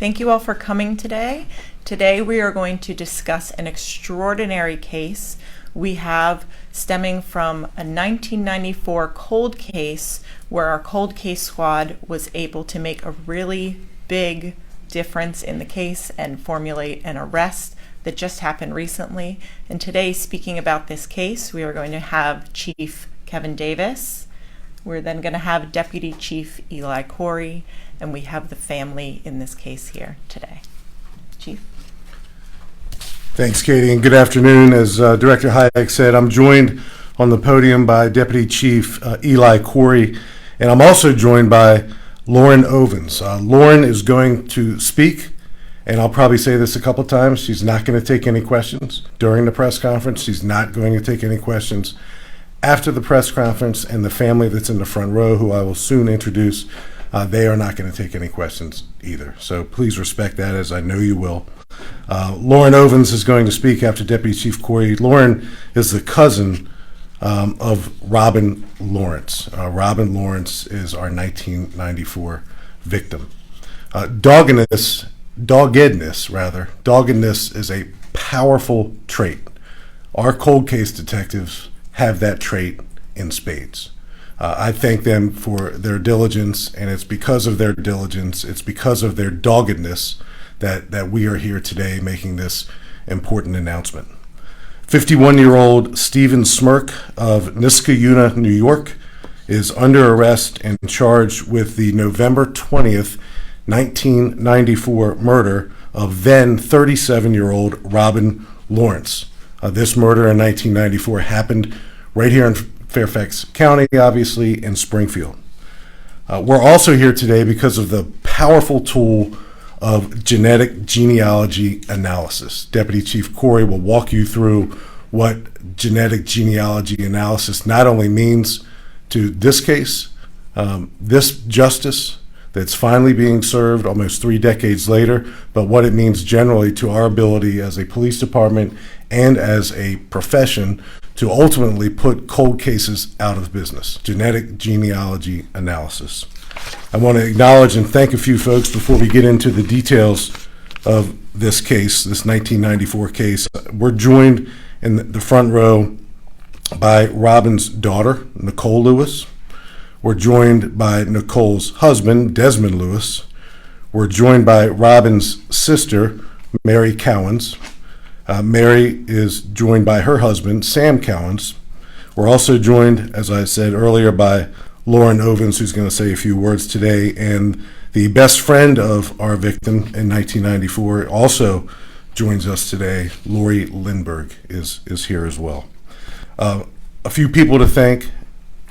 Thank you all for coming today. Today we are going to discuss an extraordinary case we have stemming from a 1994 cold case where our cold case squad was able to make a really big difference in the case and formulate an arrest that just happened recently. And today, speaking about this case, we are going to have Chief Kevin Davis. We're then going to have Deputy Chief Eli Corey, and we have the family in this case here today. Chief. Thanks, Katie, and good afternoon. As Director Hayek said, I'm joined on the podium by Deputy Chief Eli Corey, and I'm also joined by Lauren Ovens. Lauren is going to speak, and I'll probably say this a couple times. She's not going to take any questions during the press conference. She's not going to take any questions after the press conference, and the family that's in the front row, who I will soon introduce, they are not going to take any questions either. So please respect that, as I know you will. Lauren Ovens is going to speak after Deputy Chief Corey. Lauren is the cousin of Robin Lawrence. Robin Lawrence is our 1994 victim. Doggedness is a powerful trait. Our cold case detectives have that trait in spades. I thank them for their diligence, and it's because of their diligence, it's because of their doggedness that we are here today making this important announcement. 51-year-old Stephen Smirk of Niskayuna, New York, is under arrest and charged with the November 20th, 1994 murder of then 37-year-old Robin Lawrence. This murder in 1994 happened right here in Fairfax County, obviously, in Springfield. We're also here today because of the powerful tool of genetic genealogy analysis. Deputy Chief Corey will walk you through what genetic genealogy analysis not only means to this case, this justice that's finally being served almost 3 decades later, but what it means generally to our ability as a police department and as a profession to ultimately put cold cases out of business. Genetic genealogy analysis. I want to acknowledge and thank a few folks before we get into the details of this case, this 1994 case. We're joined in the front row by Robin's daughter, Nicole Lewis. We're joined by Nicole's husband, Desmond Lewis. We're joined by Robin's sister, Mary Cowens. Mary is joined by her husband, Sam Cowens. We're also joined, as I said earlier, by Lauren Ovens, who's going to say a few words today, and the best friend of our victim in 1994 also joins us today. Lori Lindberg is here as well. A few people to thank.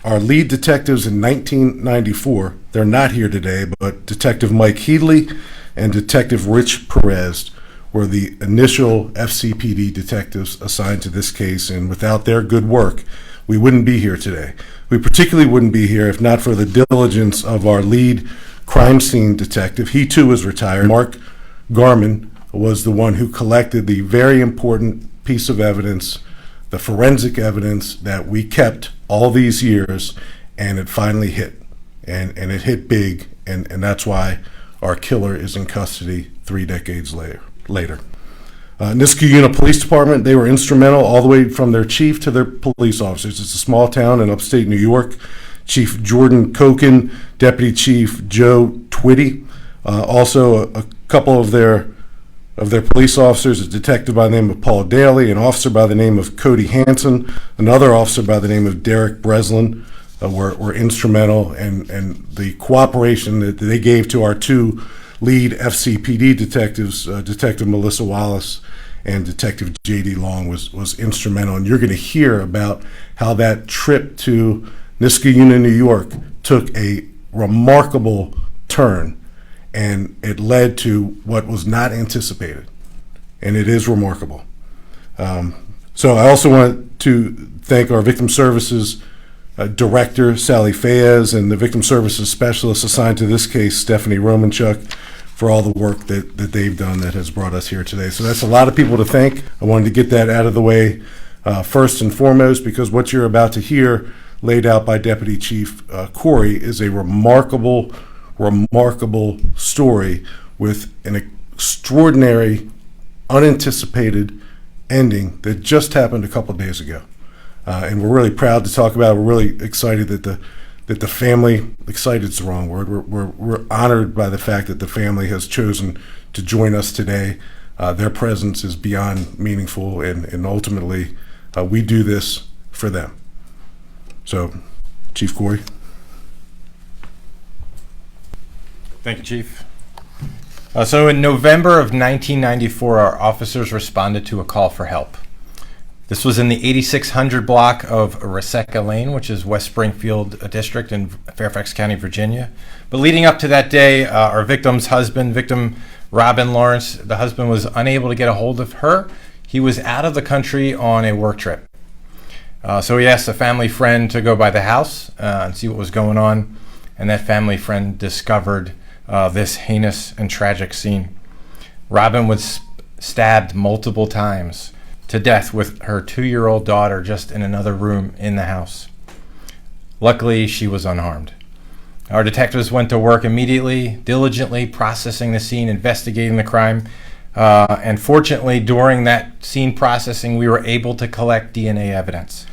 Our lead detectives in 1994, they're not here today, but Detective Mike Headley and Detective Rich Perez were the initial FCPD detectives assigned to this case, and without their good work, we wouldn't be here today. We particularly wouldn't be here if not for the diligence of our lead crime scene detective. He too is retired. Mark Garman was the one who collected the very important piece of evidence, the forensic evidence that we kept all these years, and it finally hit. And it hit big, and that's why our killer is in custody 3 decades later. Niskayuna Police Department, they were instrumental all the way from their chief to their police officers. It's a small town in upstate New York. Chief Jordan Koken, Deputy Chief Joe Twitty, also a couple of their police officers, a detective by the name of Paul Daly, an officer by the name of Cody Hansen, another officer by the name of Derek Breslin, were instrumental, and the cooperation that they gave to our 2 lead FCPD detectives, Detective Melissa Wallace and Detective J.D. Long, was instrumental. And you're going to hear about how that trip to Niskayuna, New York took a remarkable turn, and it led to what was not anticipated. And it is remarkable. So I also want to thank our Victim Services Director, Sally Fayez, and the Victim Services Specialist assigned to this case, Stephanie Romanchuk, for all the work that they've done that has brought us here today. So that's a lot of people to thank. I wanted to get that out of the way first and foremost, because what you're about to hear laid out by Deputy Chief Corey is a remarkable story with an extraordinary, unanticipated ending that just happened a couple days ago. And we're really proud to talk about it. We're really excited that the family, excited is the wrong word, we're honored by the fact that the family has chosen to join us today. Their presence is beyond meaningful, and ultimately we do this for them. So, Chief Corey. Thank you, Chief. So in November of 1994, our officers responded to a call for help. This was in the 8600 block of Reseca Lane, which is West Springfield District in Fairfax County, Virginia. But leading up to that day, our victim's husband, victim Robin Lawrence, the husband was unable to get a hold of her. He was out of the country on a work trip. So he asked a family friend to go by the house and see what was going on. And that family friend discovered this heinous and tragic scene. Robin was stabbed multiple times to death with her 2-year-old daughter just in another room in the house. Luckily, she was unharmed. Our detectives went to work immediately, diligently processing the scene, investigating the crime. And fortunately, during that scene processing, we were able to collect DNA evidence.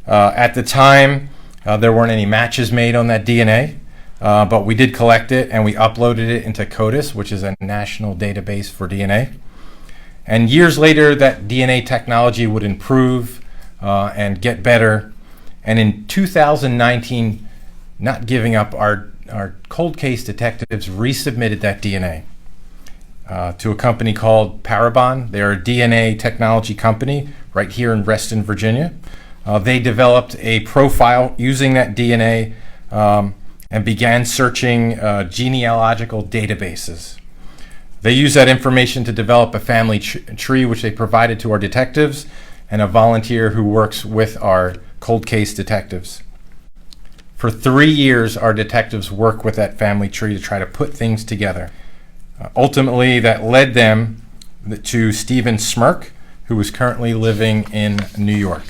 At the time, there weren't any matches made on that DNA, but we did collect it and we uploaded it into CODIS, which is a national database for DNA. And years later, that DNA technology would improve and get better. And in 2019, not giving up, our cold case detectives resubmitted that DNA to a company called Parabon. They're a DNA technology company right here in Reston, Virginia. They developed a profile using that DNA and began searching genealogical databases. They used that information to develop a family tree, which they provided to our detectives, and a volunteer who works with our cold case detectives. For 3 years, our detectives worked with that family tree to try to put things together. Ultimately, that led them to Stephen Smirk, who is currently living in New York.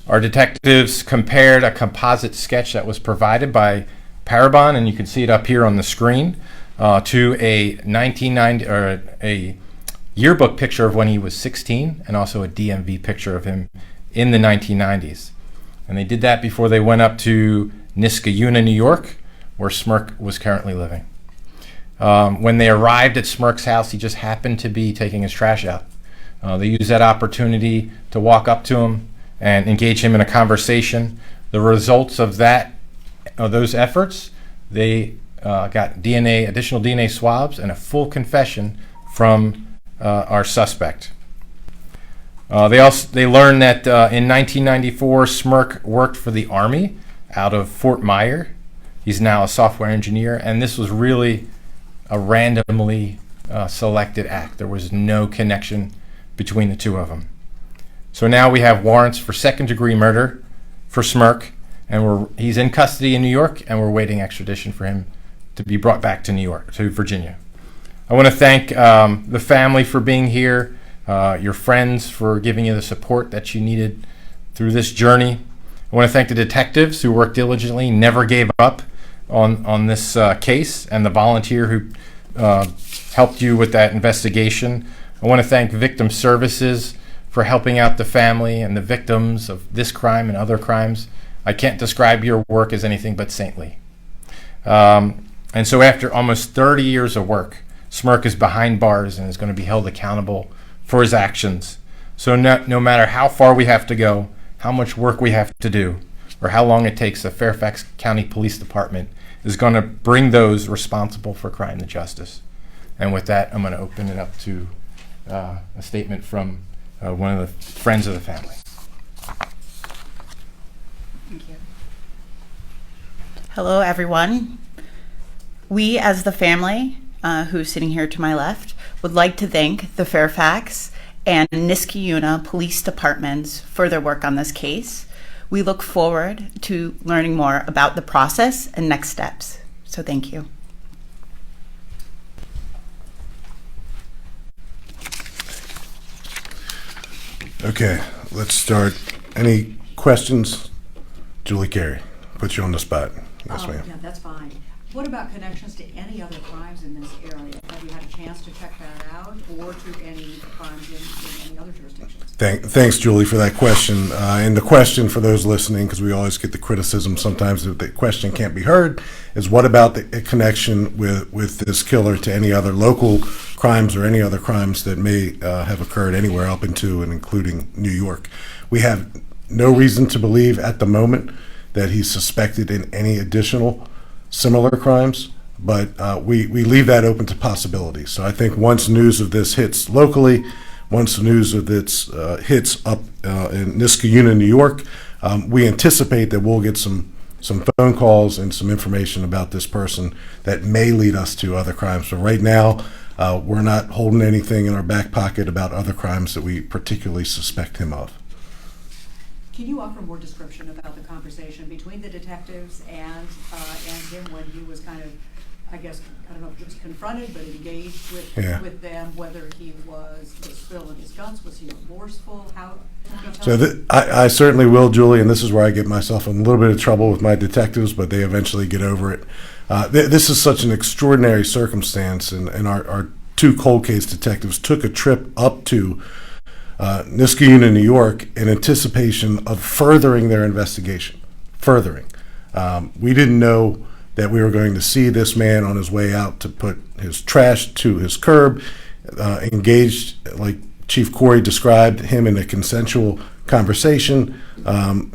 Our detectives compared a composite sketch that was provided by Parabon, and you can see it up here on the screen, to a 1990 or a yearbook picture of when he was 16, and also a DMV picture of him in the 1990s. And they did that before they went up to Niskayuna, New York, where Smirk was currently living. When they arrived at Smirk's house, he just happened to be taking his trash out. They used that opportunity to walk up to him and engage him in a conversation. The results of those efforts, they got additional DNA swabs, and a full confession from our suspect. They learned that in 1994, Smirk worked for the Army out of Fort Myer. He's now a software engineer, and this was really a randomly selected act. There was no connection between the two of them. So now we have warrants for second-degree murder for Smirk, and he's in custody in New York, and we're waiting extradition for him to be brought back to Virginia. I want to thank the family for being here, your friends for giving you the support that you needed through this journey. I want to thank the detectives who worked diligently, never gave up on this case, and the volunteer who helped you with that investigation. I want to thank Victim Services for helping out the family and the victims of this crime and other crimes. I can't describe your work as anything but saintly. And so after almost 30 years of work, Smirk is behind bars and is going to be held accountable for his actions. So no matter how far we have to go, how much work we have to do, or how long it takes, the Fairfax County Police Department is going to bring those responsible for crime to justice. And with that, I'm going to open it up to a statement from one of the friends of the family. Thank you. Hello, everyone. We, as the family, who's sitting here to my left, would like to thank the Fairfax and Niskayuna Police Departments for their work on this case. We look forward to learning more about the process and next steps. So thank you. Okay, let's start. Any questions? Julie Carey, put you on the spot. Yes, ma'am. Yeah, that's fine. What about connections to any other crimes in this area? Have you had a chance to check that out, or to any crimes in any other jurisdictions? Thanks, Julie, for that question. And the question for those listening, because we always get the criticism sometimes that the question can't be heard, is what about the connection with this killer to any other local crimes or any other crimes that may have occurred anywhere up into and including New York? We have no reason to believe at the moment that he's suspected in any additional similar crimes, but we leave that open to possibilities. So I think once news of this hits locally, once news of this hits up in Niskayuna, New York, we anticipate that we'll get some phone calls and some information about this person that may lead us to other crimes. But right now, we're not holding anything in our back pocket about other crimes that we particularly suspect him of. Can you offer more description about the conversation between the detectives and him when he was kind of, I guess, I don't know if he was confronted, but engaged with them, whether he was spilling his guts, was he remorseful? I certainly will, Julie, and this is where I get myself in a little bit of trouble with my detectives, but they eventually get over it. This is such an extraordinary circumstance, and our two cold case detectives took a trip up to Niskayuna, New York, in anticipation of furthering their investigation. We didn't know that we were going to see this man on his way out to put his trash to his curb, engaged, like Chief Corey described, him in a consensual conversation.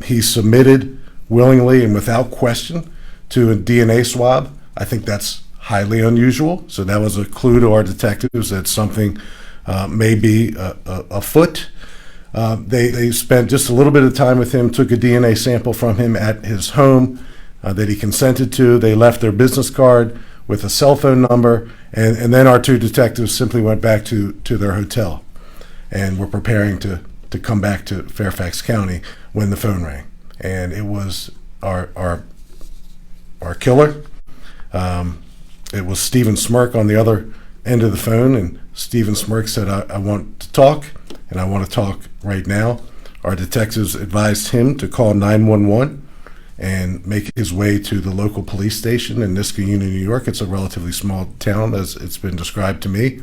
He submitted willingly and without question to a DNA swab. I think that's highly unusual. So that was a clue to our detectives that something may be afoot. They spent just a little bit of time with him, took a DNA sample from him at his home that he consented to. They left their business card with a cell phone number, and then our two detectives simply went back to their hotel and were preparing to come back to Fairfax County when the phone rang. And it was our killer. It was Stephen Smirk on the other end of the phone, and Stephen Smirk said, I want to talk, and I want to talk right now. Our detectives advised him to call 911 and make his way to the local police station in Niskayuna, New York. It's a relatively small town, as it's been described to me.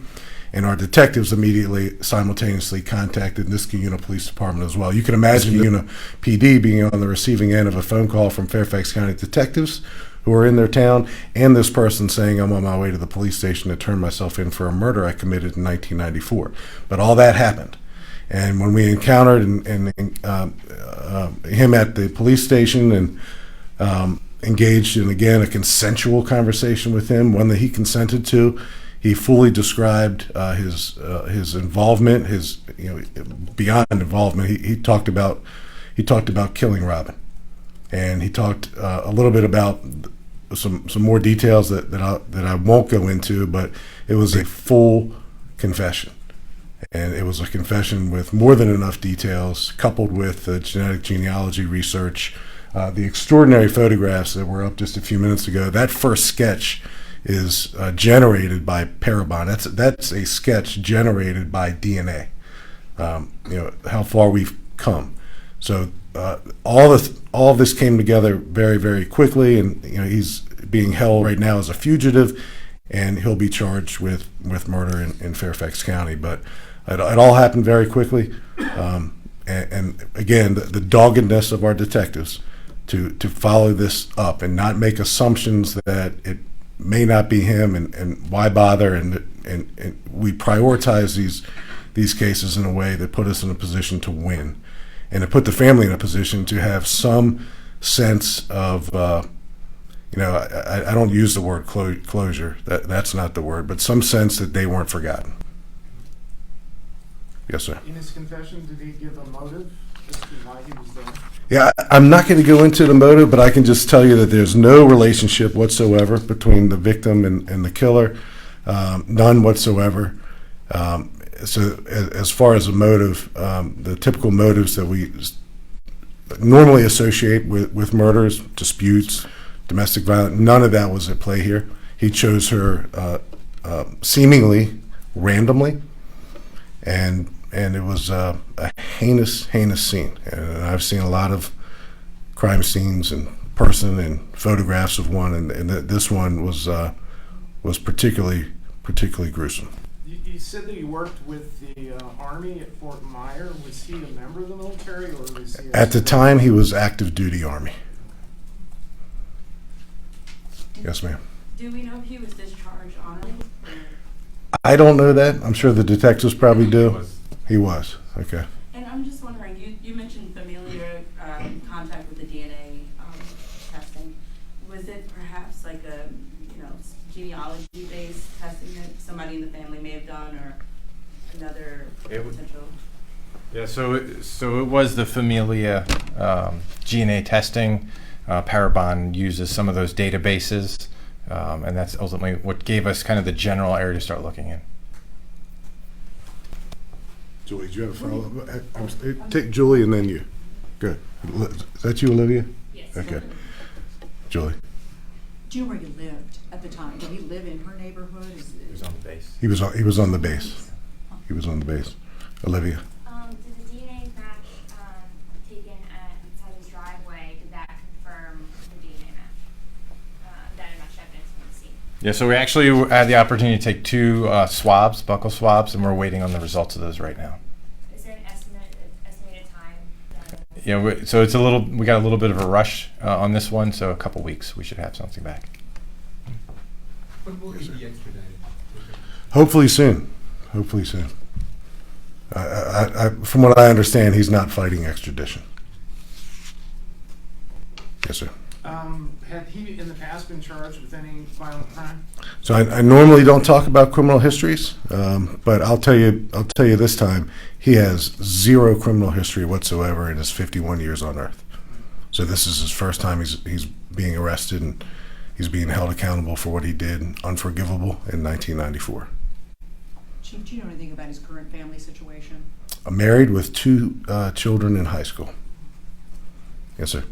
And our detectives immediately, simultaneously contacted Niskayuna Police Department as well. You can imagine Niskayuna PD being on the receiving end of a phone call from Fairfax County detectives who are in their town, and this person saying, I'm on my way to the police station to turn myself in for a murder I committed in 1994. But all that happened. And when we encountered him at the police station and engaged in, again, a consensual conversation with him, one that he consented to, he fully described his involvement, his beyond involvement. He talked about killing Robin, and he talked a little bit about some more details that I won't go into, but it was a full confession. And it was a confession with more than enough details, coupled with the genetic genealogy research, the extraordinary photographs that were up just a few minutes ago. That first sketch is generated by Parabon. That's a sketch generated by DNA. How far we've come. So all of this came together very, very quickly, and he's being held right now as a fugitive, and he'll be charged with murder in Fairfax County. But it all happened very quickly, and again, the doggedness of our detectives to follow this up and not make assumptions that it may not be him, and why bother, and we prioritize these cases in a way that put us in a position to win, and to put the family in a position to have some sense of I don't use the word closure, that's not the word, but some sense that they weren't forgotten. Yes, sir. In his confession, did he give a motive as to why he was there? Yeah, I'm not going to go into the motive, but I can just tell you that there's no relationship whatsoever between the victim and the killer, none whatsoever. So as far as a motive, the typical motives that we normally associate with murders, disputes, domestic violence, none of that was at play here. He chose her seemingly randomly, and it was a heinous scene. And I've seen a lot of crime scenes and person and photographs of one, and this one was particularly gruesome. You said that you worked with the Army at Fort Myer. Was he a member of the military, or was he? At the time, he was active duty Army. Yes, ma'am. Do we know if he was discharged honorably? I don't know that. I'm sure the detectives probably do. He was. Okay. And I'm just wondering, you mentioned familiar contact with the DNA testing. Was it perhaps like a genealogy-based testing that somebody in the family may have done, or another potential? Yeah, so it was the Familia DNA testing. Parabon uses some of those databases, and that's ultimately what gave us kind of the general area to start looking in. Julie, do you have a follow-up? Take Julie and then you. Good. Is that you, Olivia? Yes. Okay. Julie. Do you know where you lived at the time? Did he live in her neighborhood? He was on the base. He was on the base. He was on the base. Olivia. Did the DNA match taken inside his driveway, did that confirm the DNA match that matched evidence from the scene? Yeah, so we actually had the opportunity to take 2 swabs, buccal swabs, and we're waiting on the results of those right now. Is there an estimated time? Yeah, so we got a little bit of a rush on this one, so a couple weeks we should have something back. When will he be extradited? Hopefully soon. Hopefully soon. From what I understand, he's not fighting extradition. Yes, sir. Had he in the past been charged with any violent crime? So I normally don't talk about criminal histories, but I'll tell you this time, he has 0 criminal history whatsoever in his 51 years on Earth. So this is his first time he's being arrested, and he's being held accountable for what he did, unforgivable, in 1994. Chief, do you know anything about his current family situation? Married with 2 children in high school. Yes, sir.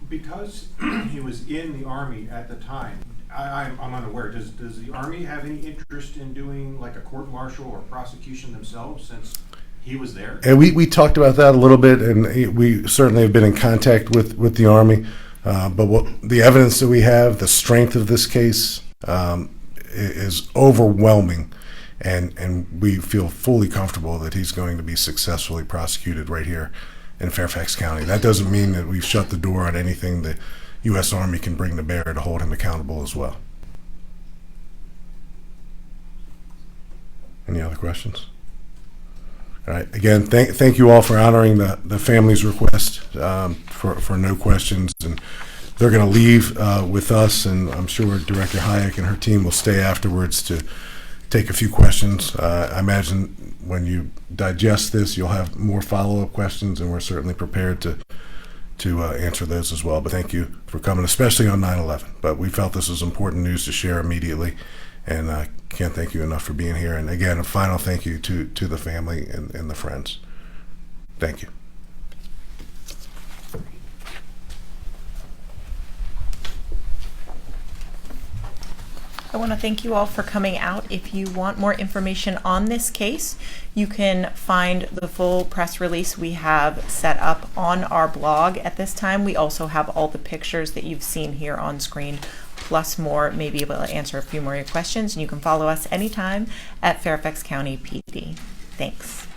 Because he was in the Army at the time, I'm unaware. Does the Army have any interest in doing like a court-martial or prosecution themselves since he was there? And we talked about that a little bit, and we certainly have been in contact with the Army. But the evidence that we have, the strength of this case is overwhelming, and we feel fully comfortable that he's going to be successfully prosecuted right here in Fairfax County. That doesn't mean that we've shut the door on anything the U.S. Army can bring to bear to hold him accountable as well. Any other questions? All right. Again, thank you all for honoring the family's request for no questions, and they're going to leave with us, and I'm sure Director Hayek and her team will stay afterwards to take a few questions. I imagine when you digest this, you'll have more follow-up questions, and we're certainly prepared to answer those as well. But thank you for coming, especially on 9/11. But we felt this was important news to share immediately, and I can't thank you enough for being here. And again, a final thank you to the family and the friends. Thank you. I want to thank you all for coming out. If you want more information on this case, you can find the full press release we have set up on our blog at this time. We also have all the pictures that you've seen here on screen, plus more, may be able to answer a few more of your questions. And you can follow us anytime at Fairfax County PD. Thanks.